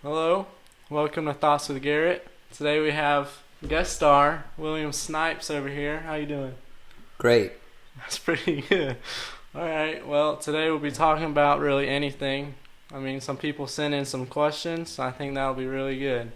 Hello, welcome to Thoughts with Garrett. Today we have guest star William Snipes over here. How you doing? Great. That's pretty good. All right. Well, today we'll be talking about really anything. I mean, some people sent in some questions, so I think that'll be really good.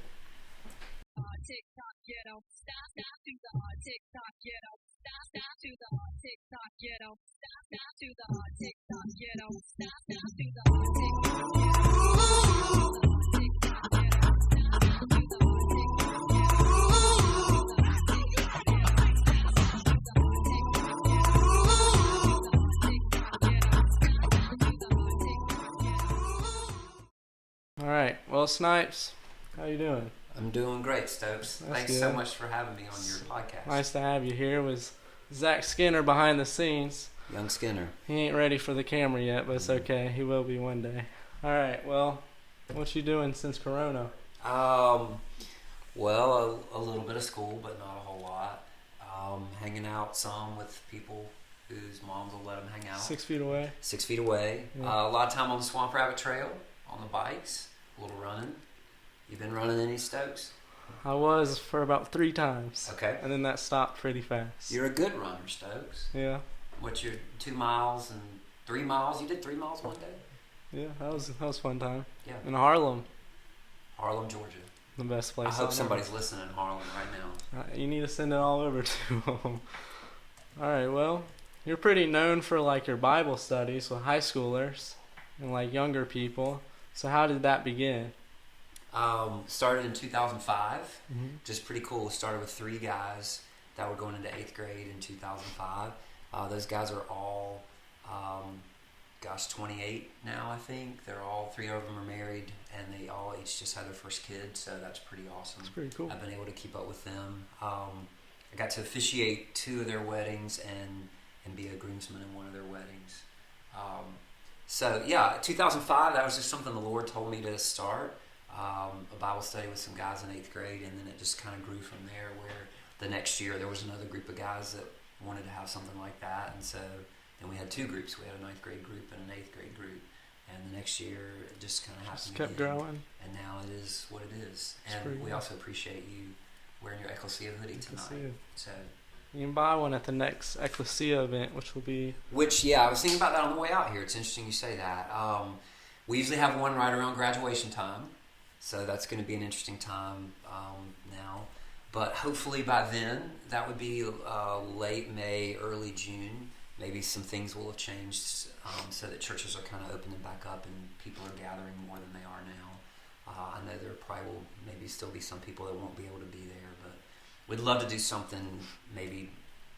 All right. Well, Snipes, how you doing? I'm doing great, Stokes. That's Thanks so good. much for having me on your podcast. Nice to have you here. Was Zach Skinner behind the scenes? Young Skinner. He ain't ready for the camera yet, but it's okay. He will be one day. All right. Well, what you doing since Corona? Um, well, a little bit of school, but not a whole lot. Hanging out some with people whose moms will let them hang out. 6 feet away. 6 feet away. Yeah. A lot of time on the Swamp Rabbit Trail, on the bikes, a little running. You been running any, Stokes? I was for about 3 times. Okay. And then that stopped pretty fast. You're a good runner, Stokes. Yeah. What's your 2 miles and 3 miles? You did 3 miles one day? Yeah, that was fun time. Yeah. In Harlem, Harlem, Georgia. the best place. I hope I've somebody's listening in Harlem right now. You need to send it all over to them. All right. Well, you're pretty known for like your Bible studies with high schoolers and like younger people. So how did that begin? Started in 2005. Mm-hmm. Just pretty cool. Started with 3 guys that were going into 8th grade in 2005. Those guys are all, 28 now, I think. They're all 3 of them are married, and they all each just had their first kid, so that's pretty awesome. It's pretty cool. I've been able to keep up with them. I got to officiate 2 of their weddings and be a groomsman in one of their weddings. So yeah, 2005, that was just something the Lord told me to start. A Bible study with some guys in 8th grade, and then it just kind of grew from there, where the next year there was another group of guys that wanted to have something like that, and so then we had 2 groups. We had a 9th grade group and an 8th grade group, and the next year it just kind of happened. Just kept again, growing. and now it is what it is. It's And pretty we good. also appreciate you wearing your Ecclesia hoodie tonight. Ecclesia. So, You can buy one at the next Ecclesia event, which will be. which I was thinking about that on the way out here. It's interesting you say that. We usually have one right around graduation time, so that's going to be an interesting time now. But hopefully by then, that would be late May, early June. Maybe some things will have changed so that churches are kind of opening back up and people are gathering more than they are now. I know there probably will maybe still be some people that won't be able to be there, but we'd love to do something maybe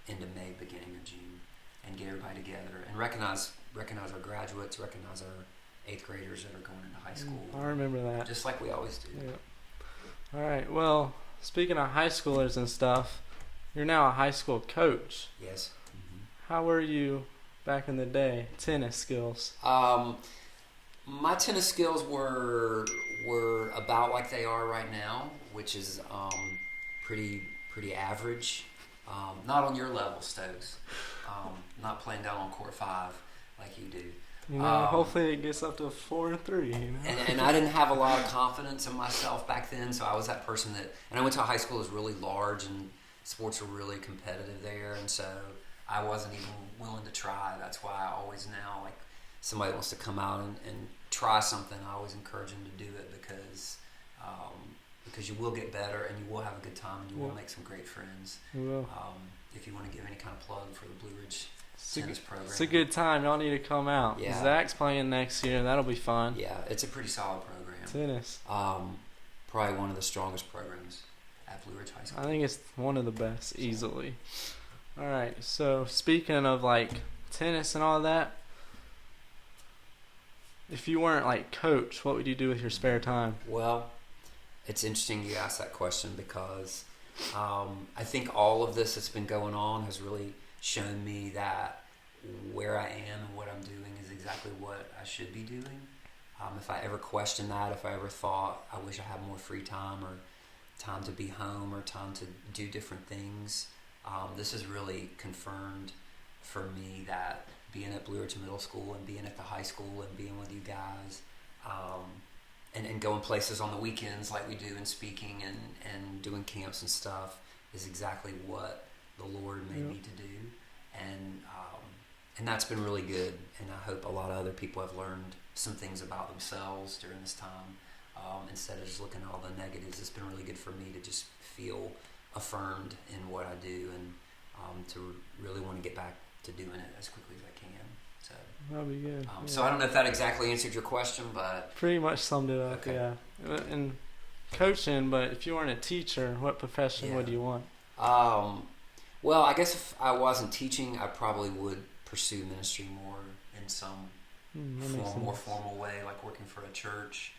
into May, beginning of June, and get everybody together and recognize our graduates, recognize our 8th graders that are going into high school, I remember that. just like we always do. Yeah. All right. Well, speaking of high schoolers and stuff, you're now a high school coach. Yes. How were you back in the day? Tennis skills. My tennis skills were about like they are right now, which is pretty average. Not on your level, Stokes. Not playing down on court 5 like you do. You know, hopefully it gets up to 4-3. You know. And I didn't have a lot of confidence in myself back then, so I was that person that. And I went to a high school that was really large, and sports were really competitive there, and so I wasn't even willing to try. That's why I always now, like, somebody wants to come out and try something, I always encourage them to do it because you will get better and you will have a good time and you will make some great friends. You will. If you want to give any kind of plug for the Blue Ridge tennis program. It's a good time. Y'all need to come out. Yeah. Zach's playing next year. That'll be fun. Yeah, it's a pretty solid program. Tennis. Probably one of the strongest programs at Blue Ridge High School. I think it's one of the best, easily. All right. So speaking of like tennis and all that, if you weren't like coach, what would you do with your spare time? Well, it's interesting you ask that question because I think all of this that's been going on has really shown me that where I am and what I'm doing is exactly what I should be doing. If I ever questioned that, if I ever thought I wish I had more free time or time to be home or time to do different things, this has really confirmed for me that being at Blue Ridge Middle School and being at the high school and being with you guys and going places on the weekends like we do in speaking and doing camps and stuff is exactly what the Lord made me to do. And that's been really good. And I hope a lot of other people have learned some things about themselves during this time. Instead of just looking at all the negatives, it's been really good for me to just feel affirmed in what I do and to really want to get back to doing it as quickly as I can. So That'll be good. So I don't know if that exactly answered your question, but Pretty much summed it up. Okay. Yeah. And coaching, but if you weren't a teacher, what profession would you want? well, I guess if I wasn't teaching, I probably would pursue ministry more in some more formal way, like working for a church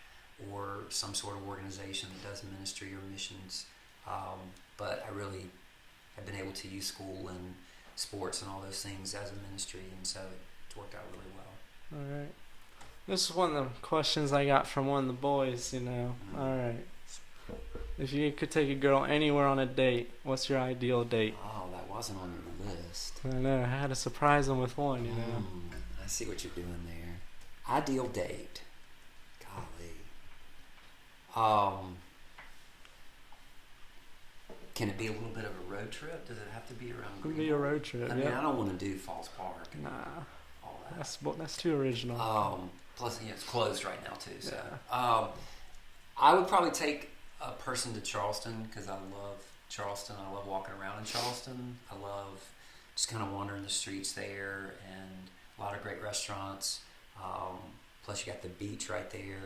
or some sort of organization that does ministry or missions. But I really have been able to use school and sports and all those things as a ministry, and so it's worked out really well. All right. This is one of the questions I got from one of the boys, All right. If you could take a girl anywhere on a date, what's your ideal date? Oh, that wasn't on your list. I know. I had to surprise them with one, I see what you're doing there. Ideal date. Golly. Can it be a little bit of a road trip? Does it have to be around? It could be a road trip. I mean, I don't want to do Falls Park. Nah. All that. That's too original. Plus, it's closed right now too. So, I would probably take a person to Charleston because I love Charleston. I love walking around in Charleston. I love just kind of wandering the streets there, and a lot of great restaurants. Plus, you got the beach right there,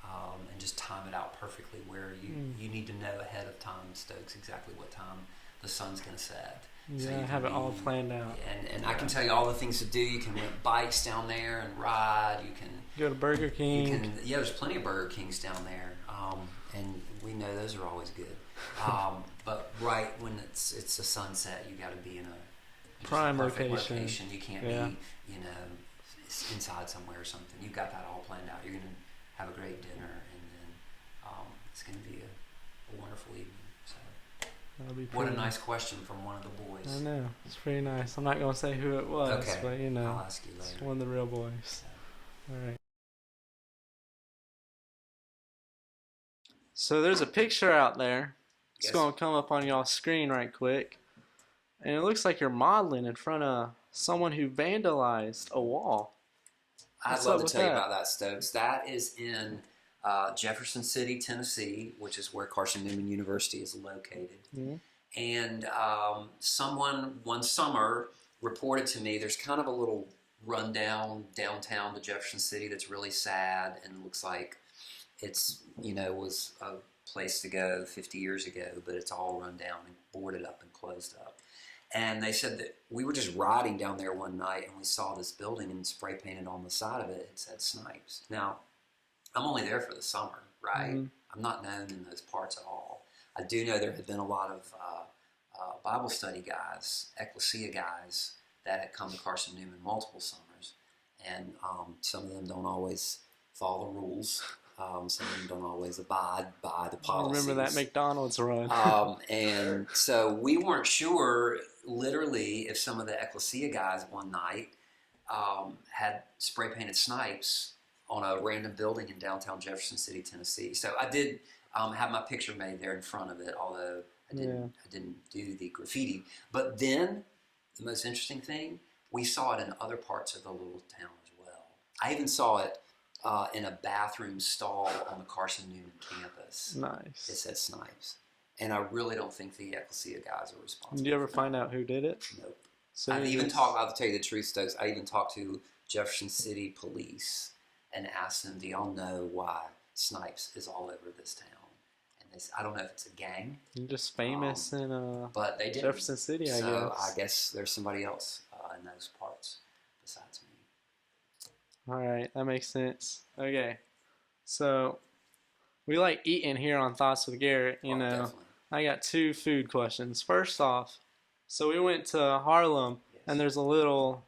and just time it out perfectly. Where you need to know ahead of time, Stokes, exactly what time the sun's going to set. Yeah, So you have can it all planned out. And I can tell you all the things to do. You can rent bikes down there and ride. You can Go to Burger King. there's plenty of Burger Kings down there, and we know those are always good. But right when it's a sunset, you got to be in a Prime perfect location. You can't be inside somewhere or something. You've got that all planned out. You're gonna have a great dinner, and then it's gonna be a wonderful evening. So. That'll be What a pretty nice question from one of the boys. I know. It's pretty nice. I'm not going to say who it was, Okay. but I'll ask you it's later. one of the real boys. So. All right. So there's a picture out there. It's Yes. going to come up on y'all's screen right quick. And it looks like you're modeling in front of someone who vandalized a wall. I'd What's love up to with tell you that? about that, Stokes. That is in Jefferson City, Tennessee, which is where Carson Newman University is located. Mhm. And someone one summer reported to me there's kind of a little rundown downtown to Jefferson City that's really sad and looks like it's, was a place to go 50 years ago, but it's all run down and boarded up and closed up. And they said that we were just riding down there one night and we saw this building and spray painted on the side of it. It said Snipes. Now, I'm only there for the summer, right? Mhm. I'm not known in those parts at all. I do know there have been a lot of Bible study guys, ecclesia guys, that had come to Carson Newman multiple summers. And some of them don't always follow the rules. Some of them don't always abide by the I policies. remember that McDonald's run. And so we weren't sure, literally, if some of the ecclesia guys one night had spray painted Snipes on a random building in downtown Jefferson City, Tennessee. So I did have my picture made there in front of it, although I didn't do the graffiti. But then the most interesting thing, we saw it in other parts of the little town as well. I even saw it in a bathroom stall on the Carson Newman campus. Nice. It said Snipes. And I really don't think the ecclesia guys are responsible. Did you ever find out who did it? Nope. So I'll tell you the truth, Stokes, I even talked to Jefferson City police and asked them, do y'all know why Snipes is all over this town? And they said, I don't know if it's a gang. You're just famous in but they did. Jefferson City, I So guess. I guess there's somebody else in those parts besides me. All right, that makes sense. Okay, so we like eating here on Thoughts with Garrett. Definitely. I got two food questions. First off, so we went to Harlem, and there's a little,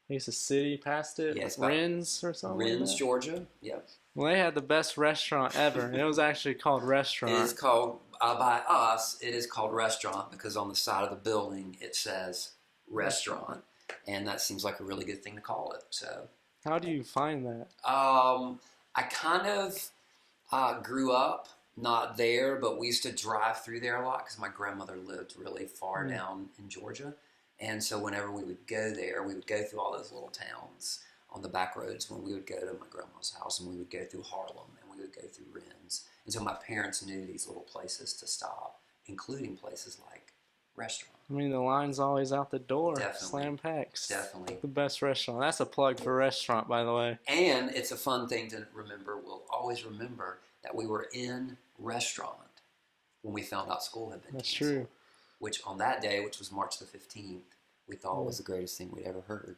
I guess, a city past it, Yes, Rennes or something. Rennes, like that. Georgia. Yep. Well, they had the best restaurant ever, and it was actually called Restaurant. It is called, by us, it is called Restaurant because on the side of the building it says Restaurant. And that seems like a really good thing to call it. So How do you find that? I kind of Grew up not there, but we used to drive through there a lot because my grandmother lived really far down in Georgia. And so whenever we would go there, we would go through all those little towns on the back roads when we would go to my grandma's house, and we would go through Harlem, and we would go through Rennes. And so my parents knew these little places to stop, including places like restaurants. I mean, the line's always out the door. Definitely. Slam packs. Definitely. The best restaurant. That's a plug for a restaurant, by the way. And it's a fun thing to remember. We'll always remember that we were in restaurant when we found out school had been That's canceled. true. Which on that day, which was March the 15th, we thought was the greatest thing we'd ever heard.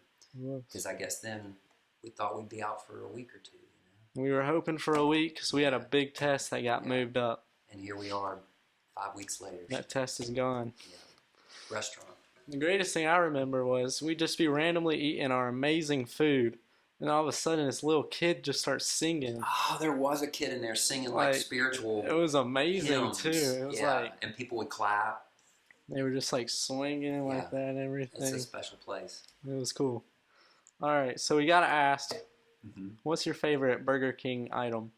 Because I guess then we thought we'd be out for a week or two. We were hoping for a week because we had a big test that got moved up. And here we are 5 weeks later. That test is gone. Yeah. Restaurant. The greatest thing I remember was we'd just be randomly eating our amazing food, and all of a sudden this little kid just starts singing. Oh, there was a kid in there singing like spiritual. It was amazing hymns. too. It was like, and people would clap. They were just like swinging like that and everything. It's a special place. It was cool. All right, so we gotta ask, what's your favorite Burger King item?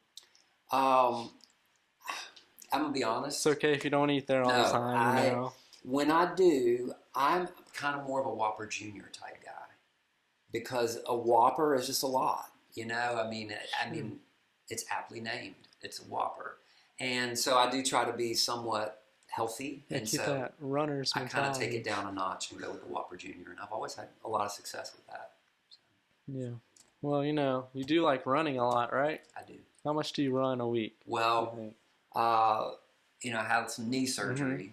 I'm gonna be honest. It's okay if you don't eat there all the time. When I do, I'm kind of more of a Whopper Junior type guy because a Whopper is just a lot. I mean, it's aptly named. It's a Whopper, and so I do try to be somewhat healthy. Yeah, and keep so that runner's mentality. I kind of take it down a notch and go with the Whopper Junior, and I've always had a lot of success with that. So. Yeah. Well, you do like running a lot, right? I do. How much do you run a week? Well, I had some knee surgery,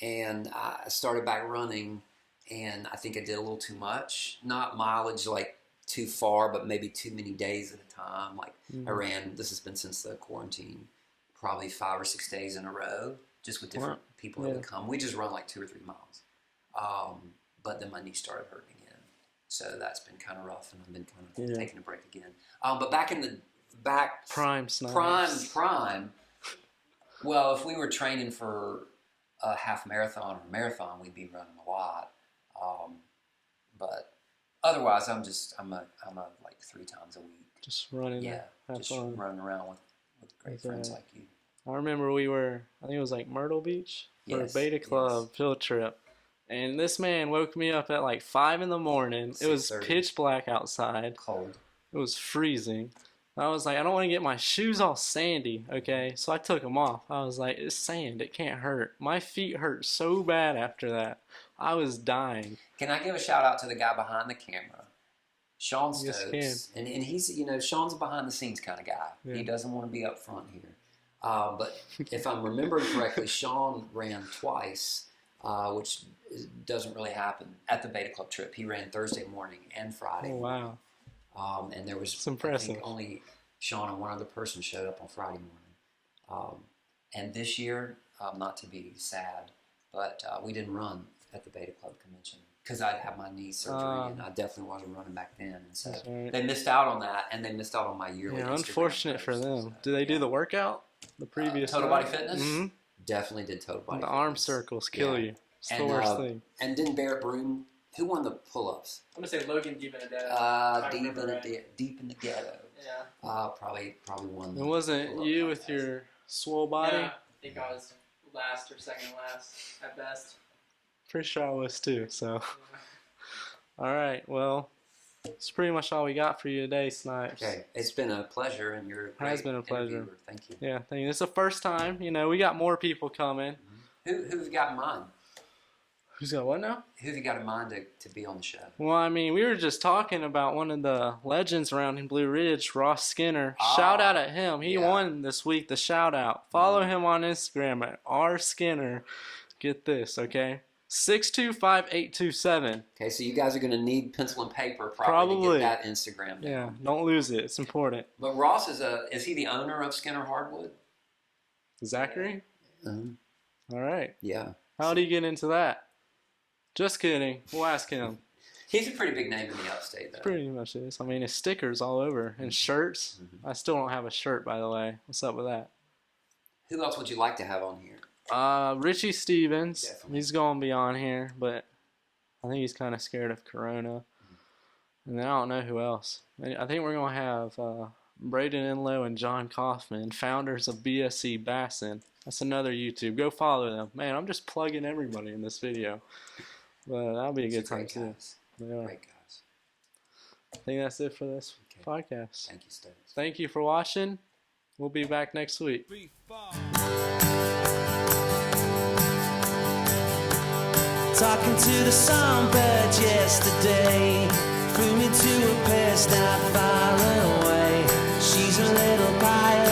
and I started back running, and I think I did a little too much. Not mileage like too far, but maybe too many days at a time. Like I ran, this has been since the quarantine, probably 5 or 6 days in a row, just with different people that would come. We just run like 2 or 3 miles. But then my knee started hurting again. So that's been kind of rough, and I've been kind of taking a break again. But back in the prime Snipes. Prime. Well, if we were training for a half marathon or a marathon, we'd be running a lot. But otherwise, I'm a like 3 times a week. Just running. Yeah, just fun. running around with great friends like you. I remember I think it was like Myrtle Beach for a Beta Club field trip. And this man woke me up at like 5 in the morning. It was pitch black outside. Cold. It was freezing. I was like, I don't want to get my shoes all sandy, okay? So I took them off. I was like, it's sand. It can't hurt. My feet hurt so bad after that. I was dying. Can I give a shout out to the guy behind the camera? Sean Stokes. Yes, and he's, Sean's a behind the scenes kind of guy. Yeah. He doesn't want to be up front here. But if I'm remembering correctly, Sean ran twice, which doesn't really happen at the Beta Club trip. He ran Thursday morning and Friday. Oh, wow. And there was it's impressive. I think only Sean and one other person showed up on Friday morning. And this year, not to be sad, but we didn't run at the Beta Club convention because I'd had my knee surgery and I definitely wasn't running back then. And so they missed out on that, and they missed out on my yearly. Yeah, unfortunate for them. So, do they do the workout? The previous Total Body Fitness? Mm-hmm. Definitely did Total Body Fitness. The arm circles kill you. It's the worst thing. And didn't Barrett Broom? Who won the pull-ups? I'm gonna say Logan Deep in the Deep in the Ghetto. Yeah. Probably won. It wasn't you with your swole body? Yeah, I think I was last or second last at best. Pretty sure I was too. So. All right. Well, it's pretty much all we got for you today, Snipes. Okay. It's been a pleasure, and you're a great has been a pleasure. Interviewer. Thank you. Yeah, thank you. It's the first time. We got more people coming. Mm-hmm. Who've you got in mind? Who's got what now? Who have you got in mind to be on the show? Well, I mean, we were just talking about one of the legends around in Blue Ridge, Ross Skinner. Shout out at him. He won this week, the shout out. Follow him on Instagram at rskinner. Get this, okay? 625827. Okay, so you guys are going to need pencil and paper probably to get that Instagram down. Yeah, don't lose it. It's important. But Ross is he the owner of Skinner Hardwood? Zachary? All right. Yeah. How did he get into that? Just kidding. We'll ask him. He's a pretty big name in the upstate, though. Pretty much is. I mean, his stickers all over and shirts. I still don't have a shirt, by the way. What's up with that? Who else would you like to have on here? Richie Stevens. Definitely. He's going to be on here, but I think he's kind of scared of Corona. And then I don't know who else. I think we're going to have Braden Enlow and John Kaufman, founders of BSC Bassin. That's another YouTube. Go follow them. Man, I'm just plugging everybody in this video. But that'll be a good time too. Yeah. Great guys. I think that's it for this podcast. Thank you, Stones. Thank you for watching. We'll be back next week. Talking to the songbird yesterday, flew me to a place not far away. She's a little pie